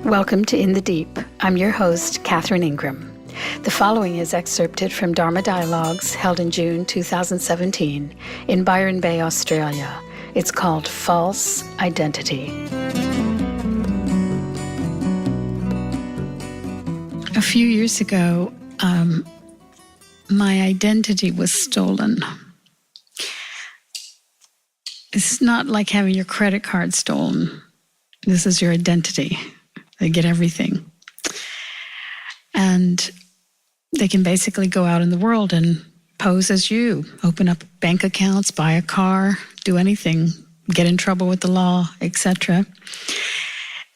Welcome to In the Deep. I'm your host, Catherine Ingram. The following is excerpted from Dharma Dialogues held in June 2017 in Byron Bay, Australia. It's called False Identity. A few years ago, my identity was stolen. It's not like having your credit card stolen. This is your identity. They get everything. And they can basically go out in the world and pose as you, open up bank accounts, buy a car, do anything, get in trouble with the law, etc.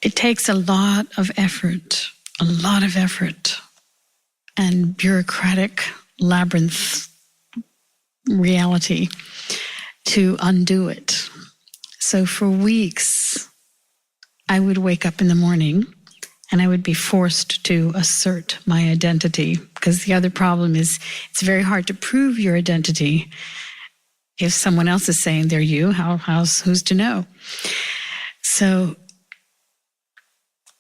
It takes a lot of effort and bureaucratic labyrinth reality to undo it. So for weeks, I would wake up in the morning and I would be forced to assert my identity, because the other problem is it's very hard to prove your identity. If someone else is saying they're you, who's to know? So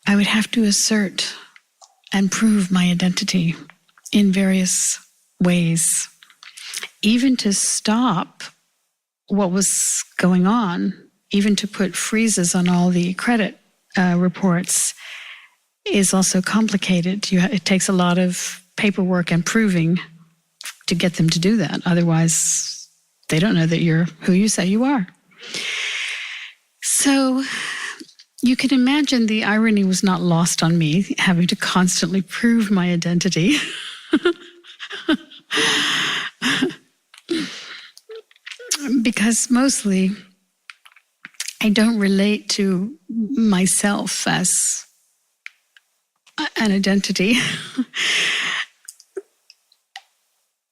I would have to assert and prove my identity in various ways, even to stop what was going on, even to put freezes on all the credit reports is also complicated. It takes a lot of paperwork and proving to get them to do that. Otherwise, they don't know that you're who you say you are. So you can imagine the irony was not lost on me, having to constantly prove my identity. Because mostly I don't relate to myself as an identity.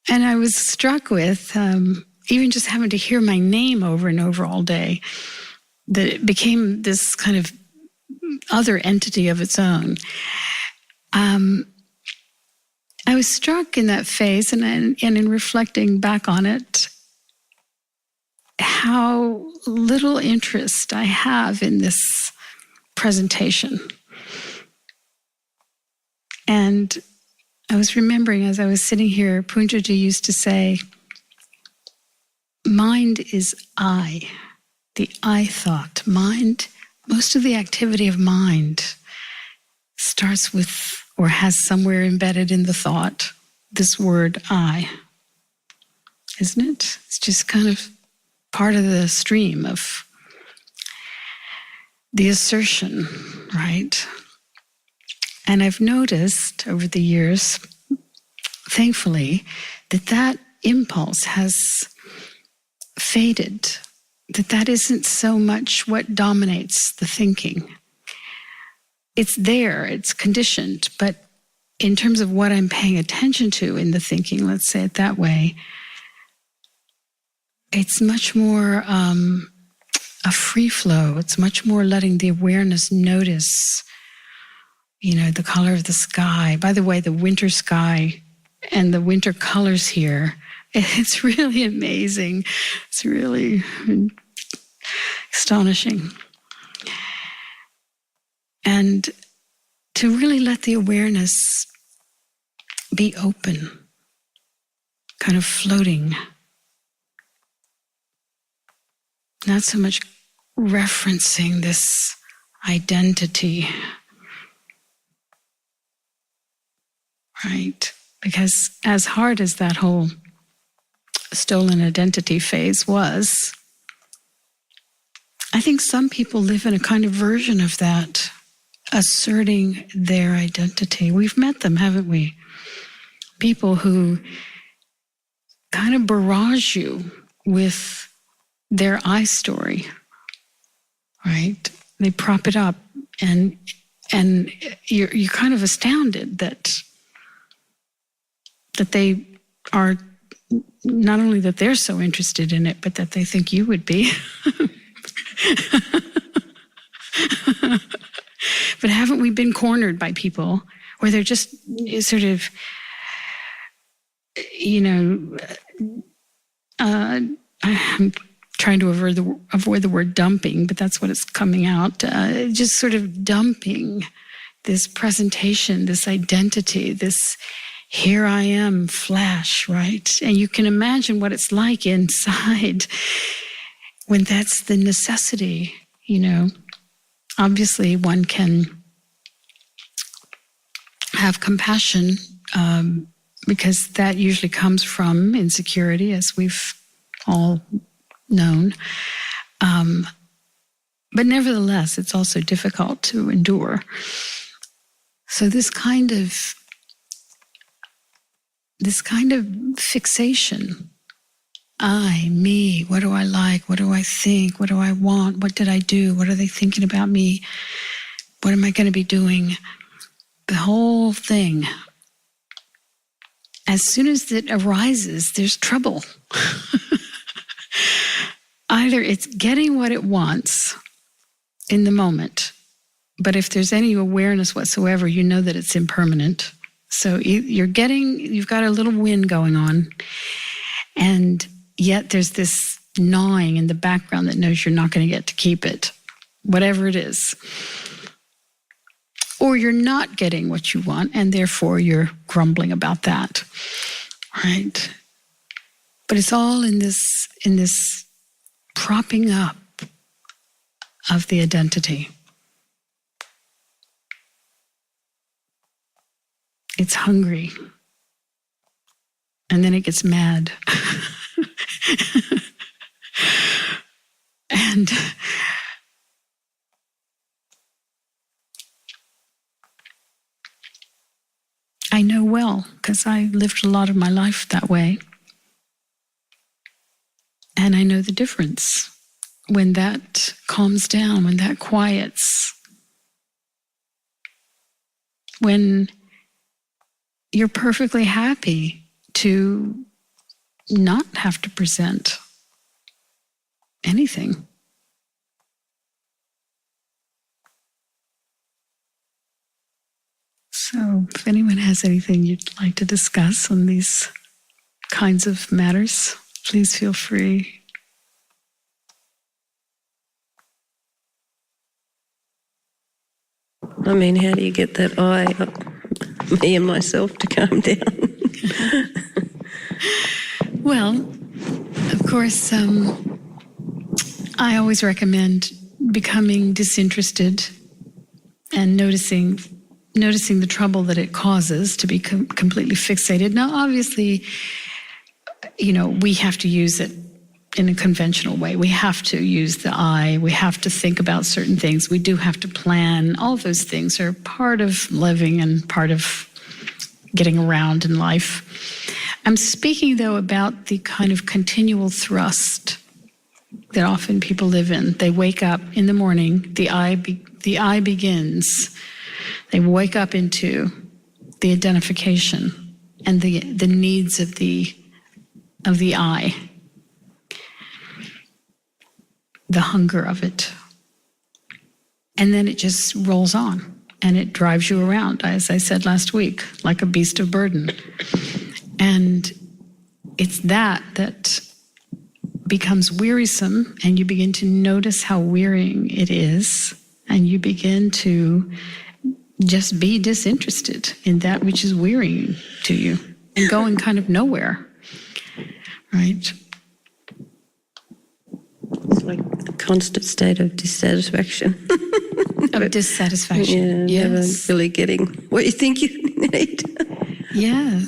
And I was struck with, even just having to hear my name over and over all day, that it became this kind of other entity of its own. I was struck in that phase, and in reflecting back on it, how little interest I have in this presentation. And I was remembering as I was sitting here, Punjaji used to say, mind is I, the I thought. Mind, most of the activity of mind starts with or has somewhere embedded in the thought this word I, isn't it? It's just kind of part of the stream of the assertion, right? And I've noticed over the years, thankfully, that impulse has faded, that isn't so much what dominates the thinking. It's there, it's conditioned, but in terms of what I'm paying attention to in the thinking, let's say it that way, it's much more a free flow. It's much more letting the awareness notice, the color of the sky. By the way, the winter sky and the winter colors here, it's really amazing. It's really astonishing. And to really let the awareness be open, kind of floating. Not so much referencing this identity, right? Because as hard as that whole stolen identity phase was, I think some people live in a kind of version of that, asserting their identity. We've met them, haven't we? People who kind of barrage you with their I story, right? They prop it up, and you're kind of astounded that they are, not only that they're so interested in it, but that they think you would be. But haven't we been cornered by people where they're just sort of, I'm trying to avoid the word dumping, but that's what it's coming out, just sort of dumping this presentation, this identity, this here I am flash, right? And you can imagine what it's like inside when that's the necessity, Obviously, one can have compassion because that usually comes from insecurity, as we've all known. But nevertheless, it's also difficult to endure. So this kind of fixation, I, me, what do I like? What do I think? What do I want? What did I do? What are they thinking about me? What am I going to be doing? The whole thing. As soon as it arises, there's trouble. Either it's getting what it wants in the moment, but if there's any awareness whatsoever, you know that it's impermanent. So you've got a little wind going on, and yet there's this gnawing in the background that knows you're not going to get to keep it, whatever it is. Or you're not getting what you want, and therefore you're grumbling about that, right? But it's all in this propping up of the identity. It's hungry. And then it gets mad. And I know well, because I lived a lot of my life that way. And I know the difference when that calms down, when that quiets, when you're perfectly happy to not have to present anything. So if anyone has anything you'd like to discuss on these kinds of matters, please feel free. I mean, how do you get that me and myself to calm down? Well, of course, I always recommend becoming disinterested and noticing the trouble that it causes to be completely fixated. Now, obviously, we have to use it in a conventional way. We have to use the I. We have to think about certain things. We do have to plan. All of those things are part of living and part of getting around in life. I'm speaking, though, about the kind of continual thrust that often people live in. They wake up in the morning, the I begins. They wake up into the identification and the needs of the I, the hunger of it. And then it just rolls on and it drives you around, as I said last week, like a beast of burden. And it's that becomes wearisome, and you begin to notice how wearying it is, and you begin to just be disinterested in that which is wearying to you and going kind of nowhere, right? It's like a constant state of dissatisfaction. Of dissatisfaction, yeah, yes. Never really getting what you think you need. Yeah.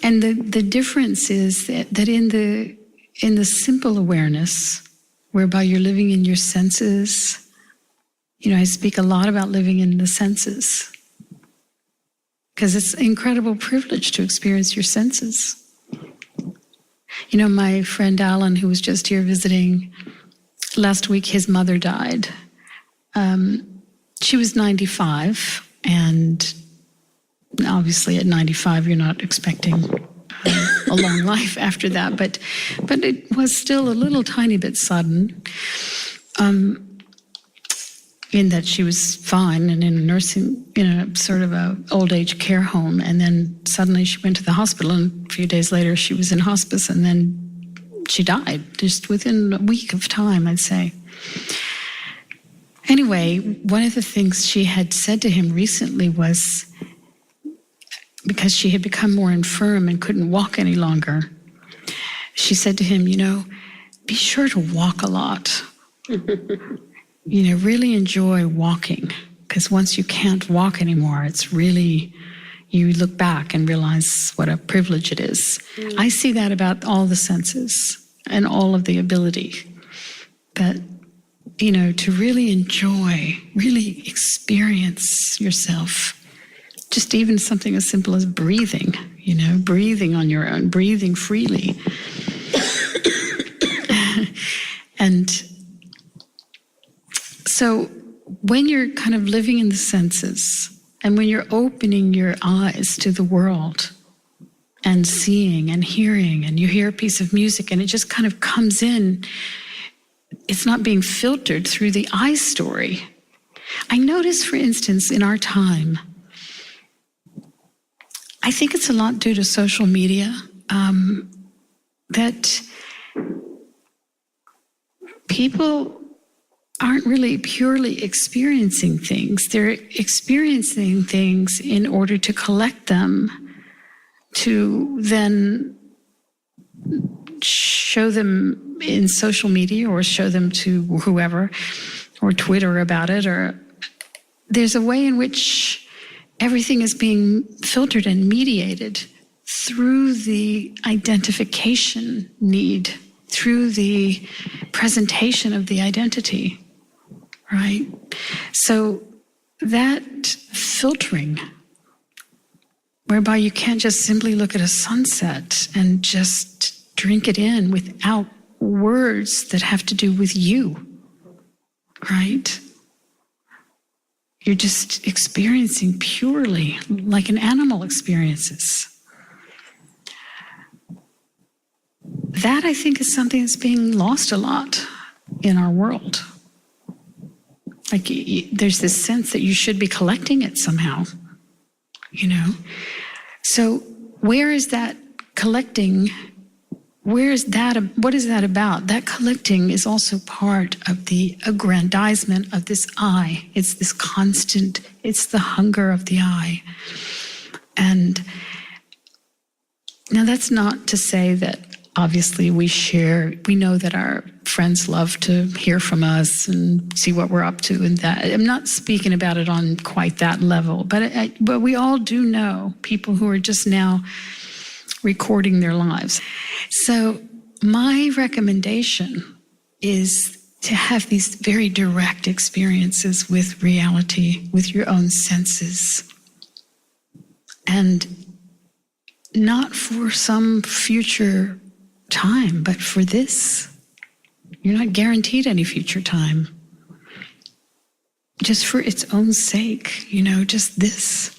And the difference is that in the simple awareness, whereby you're living in your senses, I speak a lot about living in the senses, because it's an incredible privilege to experience your senses. My friend Alan, who was just here visiting, last week his mother died. She was 95, and obviously at 95 you're not expecting a long life after that, but it was still a little tiny bit sudden, in that she was fine and in a nursing, sort of a old age care home, and then suddenly she went to the hospital, and a few days later she was in hospice, and then she died just within a week of time, I'd say. Anyway, one of the things she had said to him recently was, because she had become more infirm and couldn't walk any longer, she said to him, be sure to walk a lot. Really enjoy walking, because once you can't walk anymore, it's really, you look back and realize what a privilege it is. I see that about all the senses and all of the ability, that, to really enjoy, really experience yourself. Just even something as simple as breathing, breathing on your own, breathing freely. And so when you're kind of living in the senses, and when you're opening your eyes to the world and seeing and hearing, and you hear a piece of music and it just kind of comes in, it's not being filtered through the I story. I notice, for instance, in our time, I think it's a lot due to social media, that people aren't really purely experiencing things. They're experiencing things in order to collect them, to then show them in social media or show them to whoever, or Twitter about it. Or there's a way in which everything is being filtered and mediated through the identification need, through the presentation of the identity, right? So that filtering, whereby you can't just simply look at a sunset and just drink it in without words that have to do with you, right? You're just experiencing purely like an animal experiences. That, I think, is something that's being lost a lot in our world. Like, there's this sense that you should be collecting it somehow, So where is that collecting? Where is that? What is that about? That collecting is also part of the aggrandizement of this I. It's this constant, it's the hunger of the I. And now that's not to say that obviously we know that our friends love to hear from us and see what we're up to, and that. I'm not speaking about it on quite that level, but we all do know people who are just now recording their lives. So my recommendation is to have these very direct experiences with reality, with your own senses, and not for some future time, but for this. You're not guaranteed any future time. Just for its own sake, just this.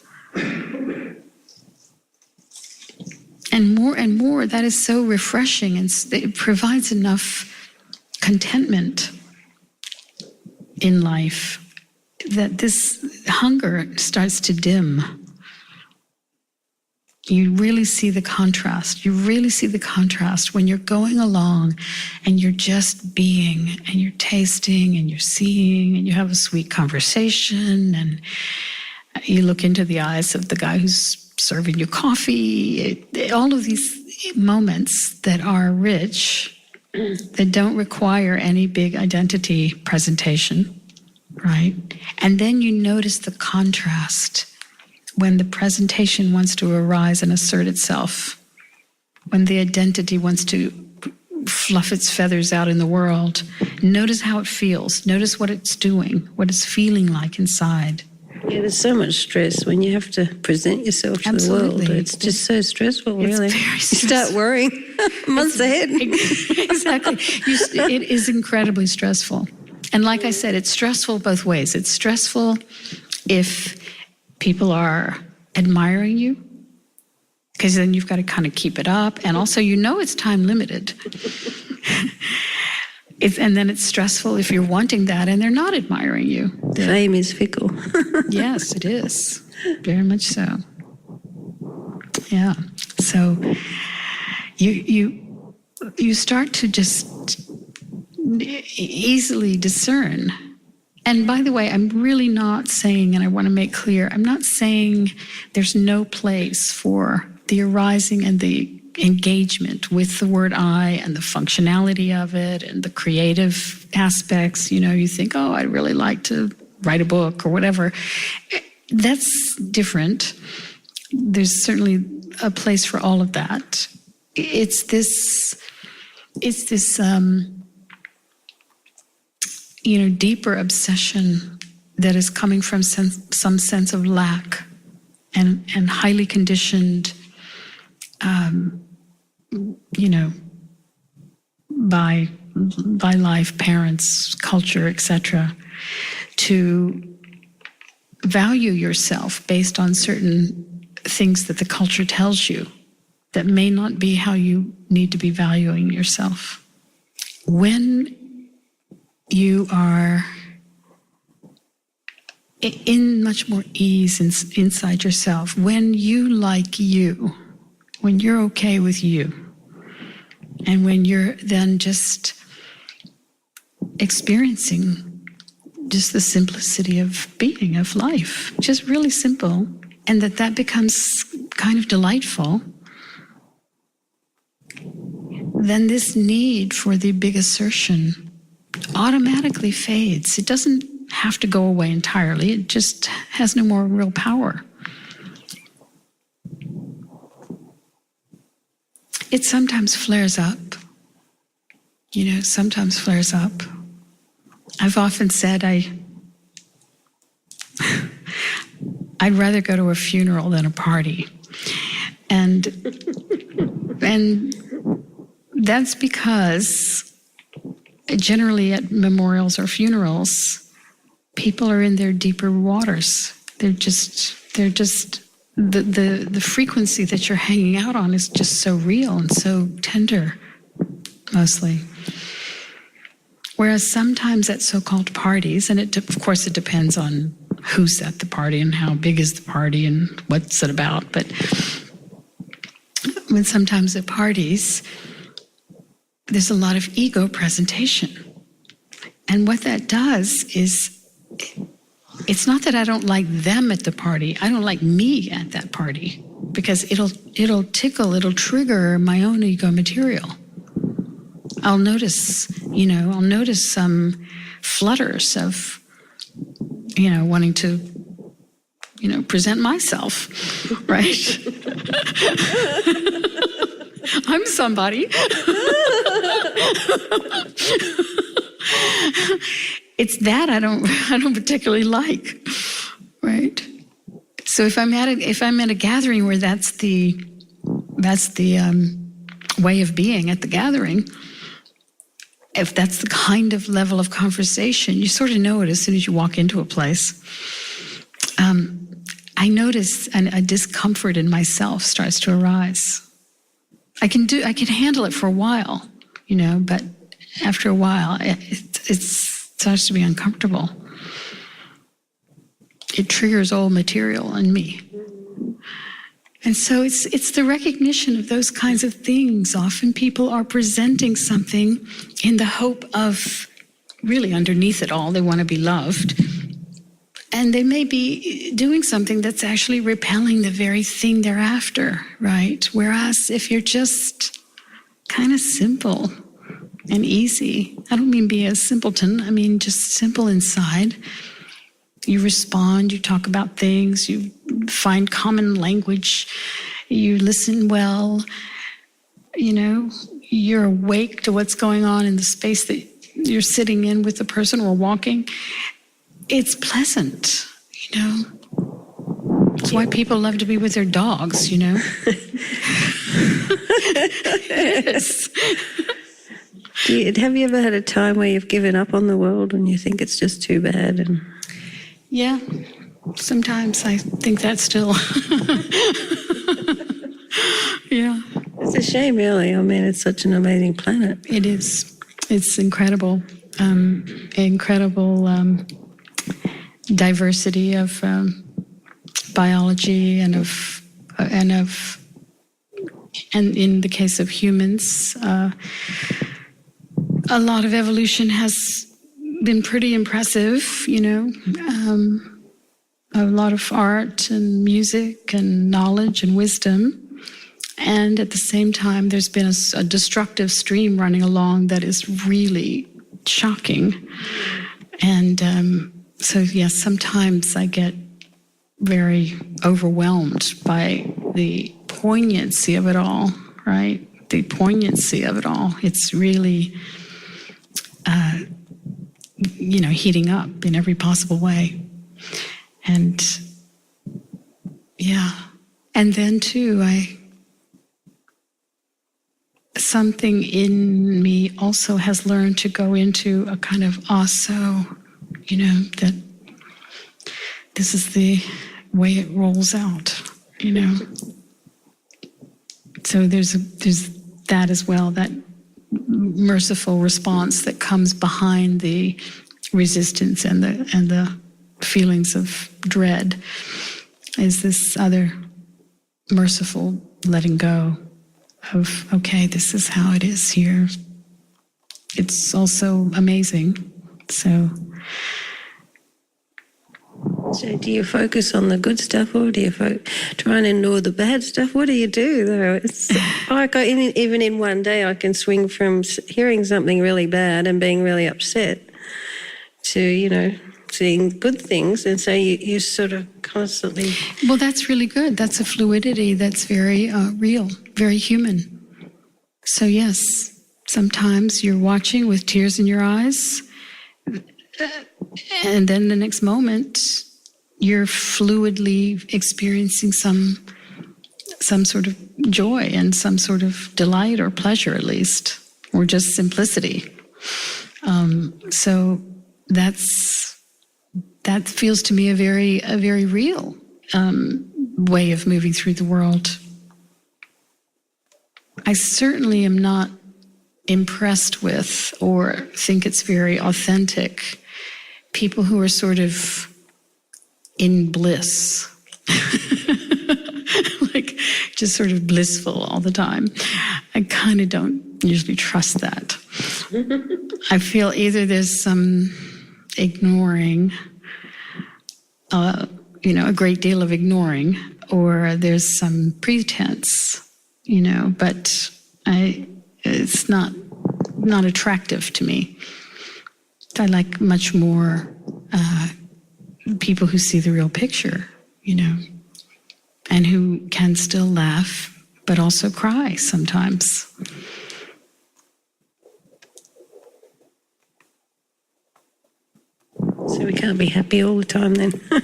And more, that is so refreshing, and it provides enough contentment in life that this hunger starts to dim. You really see the contrast. You really see the contrast when you're going along and you're just being, and you're tasting and you're seeing, and you have a sweet conversation, and you look into the eyes of the guy who's serving you coffee. All of these moments that are rich, that don't require any big identity presentation, right? And then you notice the contrast when the presentation wants to arise and assert itself, when the identity wants to fluff its feathers out in the world. Notice how it feels. Notice what it's doing, what it's feeling like inside. Yeah, there's so much stress when you have to present yourself to the world. It's just so stressful, really. It's very stressful. You start worrying months ahead. Exactly. It is incredibly stressful. And like I said, it's stressful both ways. It's stressful if people are admiring you, because then you've got to kind of keep it up. And also, it's time limited. And then it's stressful if you're wanting that and they're not admiring you. Fame is fickle. Yes, it is. Very much so. Yeah. So you start to just easily discern And by the way, I'm really not saying, and I want to make clear, I'm not saying there's no place for the arising and the engagement with the word I and the functionality of it and the creative aspects. You think, oh, I'd really like to write a book or whatever. That's different. There's certainly a place for all of that. It's this deeper obsession that is coming from some sense of lack and highly conditioned, by life, parents, culture, etc., to value yourself based on certain things that the culture tells you that may not be how you need to be valuing yourself. When you are in much more ease inside yourself, when you like you, when you're okay with you, and when you're then just experiencing just the simplicity of being, of life, just really simple, and that becomes kind of delightful, then this need for the big assertion automatically fades. It doesn't have to go away entirely. It just has no more real power. It sometimes flares up. Sometimes flares up. I've often said I'd rather go to a funeral than a party. And that's because generally at memorials or funerals, people are in their deeper waters. They're just the frequency that you're hanging out on is just so real and so tender, mostly. Whereas sometimes at so-called parties, and of course it depends on who's at the party and how big is the party and what's it about, but when sometimes at parties, there's a lot of ego presentation. And what that does is, it's not that I don't like them at the party, I don't like me at that party, because it'll trigger my own ego material. I'll notice some flutters of, wanting to, present myself, right? I'm somebody. It's that I don't particularly like, right? So if I'm at a gathering where that's the way of being at the gathering, if that's the kind of level of conversation, you sort of know it as soon as you walk into a place. I notice a discomfort in myself starts to arise. I can handle it for a while, but after a while, it starts to be uncomfortable. It triggers old material in me. And so it's the recognition of those kinds of things. Often people are presenting something in the hope of, really underneath it all, they want to be loved. And they may be doing something that's actually repelling the very thing they're after, right? Whereas if you're just kind of simple and easy, I don't mean be a simpleton, I mean just simple inside. You respond, you talk about things, you find common language, you listen well, you're awake to what's going on in the space that you're sitting in with the person or walking. It's pleasant, It's why people love to be with their dogs, Yes. Have you ever had a time where you've given up on the world and you think it's just too bad? Yeah, sometimes I think that still. Yeah. It's a shame, really. I mean, it's such an amazing planet. It is. It's incredible. Incredible diversity of biology and in the case of humans, a lot of evolution has been pretty impressive, a lot of art and music and knowledge and wisdom. And at the same time, there's been a destructive stream running along that is really shocking. And so, yes, sometimes I get very overwhelmed by the poignancy of it all, right? The poignancy of it all. It's really, heating up in every possible way. And, yeah. And then, too, something in me also has learned to go into a kind of also, that this is the way it rolls out, So there's that as well, that merciful response that comes behind the resistance and the feelings of dread, is this other merciful letting go of, okay, this is how it is here. It's also amazing. So do you focus on the good stuff, or do you try and ignore the bad stuff? What do you do, though? It's like even in one day, I can swing from hearing something really bad and being really upset to, seeing good things. And so you sort of constantly... Well, that's really good. That's a fluidity that's very real, very human. So yes, sometimes you're watching with tears in your eyes, and then the next moment you're fluidly experiencing some sort of joy and some sort of delight or pleasure, at least, or just simplicity. So that feels to me a very real way of moving through the world. I certainly am not impressed with or think it's very authentic people who are sort of in bliss, like just sort of blissful all the time. I kind of don't usually trust that. I feel either there's some ignoring, a great deal of ignoring, or there's some pretense, but it's not attractive to me. I like much more people who see the real picture, and who can still laugh, but also cry sometimes. So we can't be happy all the time then. Well,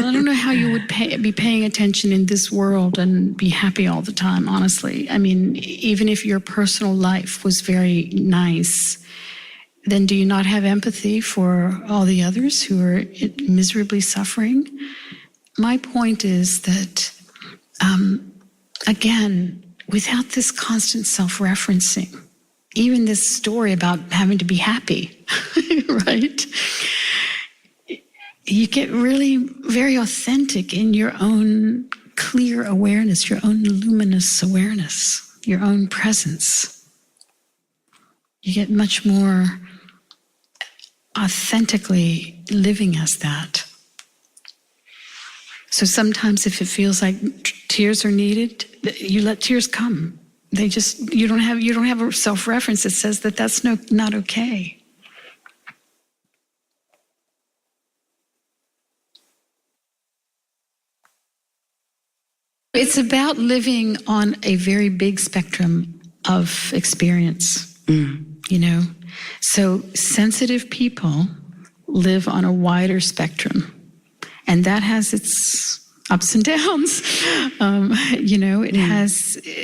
I don't know how you would be paying attention in this world and be happy all the time, honestly. I mean, even if your personal life was very nice, then do you not have empathy for all the others who are miserably suffering? My point is that, again, without this constant self-referencing, even this story about having to be happy, right? You get really very authentic in your own clear awareness, your own luminous awareness, your own presence. You get much more authentically living as that. So sometimes if it feels like tears are needed, you let tears come. You don't have a self-reference that says that that's not okay. It's about living on a very big spectrum of experience, So sensitive people live on a wider spectrum, and that has its ups and downs.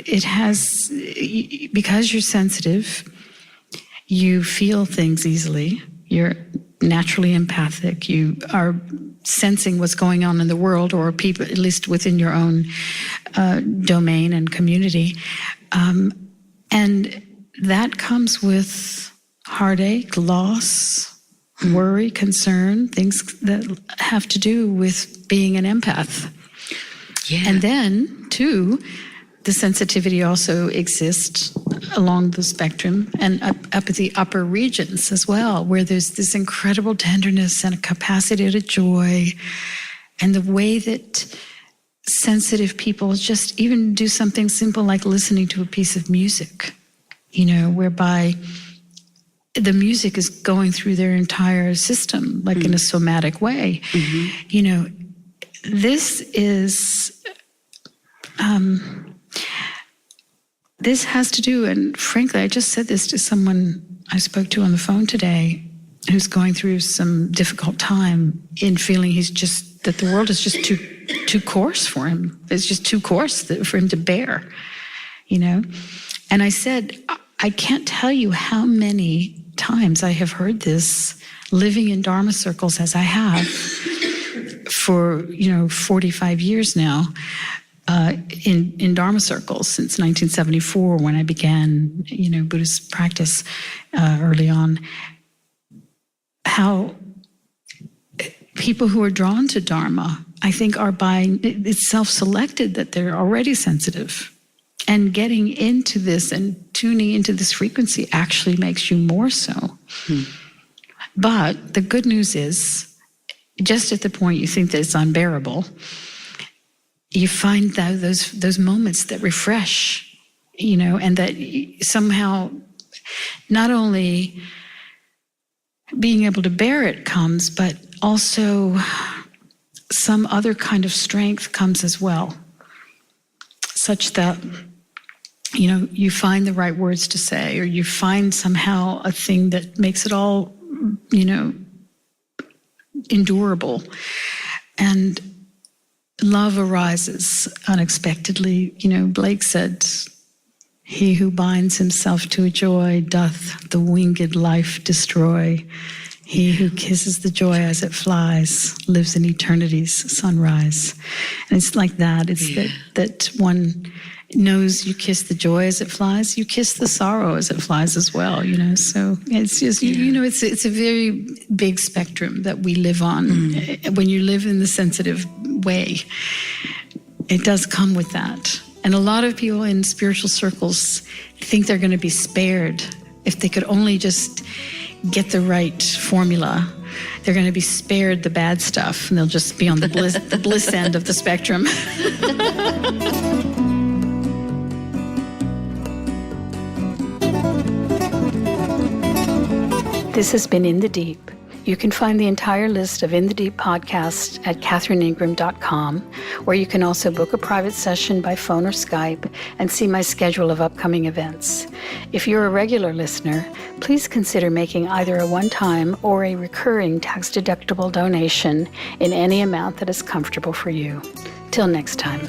It has, because you're sensitive, you feel things easily. You're naturally empathic. You are sensing what's going on in the world, or people, at least within your own domain and community. And that comes with heartache, loss, worry, concern, things that have to do with being an empath. Yeah. And then, too, the sensitivity also exists along the spectrum and up at the upper regions as well, where there's this incredible tenderness and a capacity to joy. And the way that sensitive people just even do something simple like listening to a piece of music, whereby the music is going through their entire system, like in a somatic way. This is, this has to do, and frankly, I just said this to someone I spoke to on the phone today who's going through some difficult time in feeling that the world is just too coarse for him. It's just too coarse for him to bear, And I said, I can't tell you how many times I have heard this living in Dharma circles as I have for 45 years now, in Dharma circles since 1974 when I began Buddhist practice early on. How people who are drawn to Dharma, I think, it's self-selected that they're already sensitive. And getting into this and tuning into this frequency actually makes you more so. But the good news is, just at the point you think that it's unbearable, you find those moments that refresh, and that somehow not only being able to bear it comes, but also some other kind of strength comes as well, such that you find the right words to say, or you find somehow a thing that makes it all, endurable. And love arises unexpectedly. Blake said, "He who binds himself to a joy doth the winged life destroy. He who kisses the joy as it flies lives in eternity's sunrise." And it's like that. It's that one knows you kiss the joy as it flies, you kiss the sorrow as it flies as well, So it's just, it's a very big spectrum that we live on. When you live in the sensitive way, it does come with that. And a lot of people in spiritual circles think they're going to be spared if they could only just get the right formula. They're going to be spared the bad stuff, and they'll just be on the bliss end of the spectrum. This has been In the Deep. You can find the entire list of In the Deep podcasts at katherineingram.com, where you can also book a private session by phone or Skype and see my schedule of upcoming events. If you're a regular listener, please consider making either a one-time or a recurring tax-deductible donation in any amount that is comfortable for you. Till next time.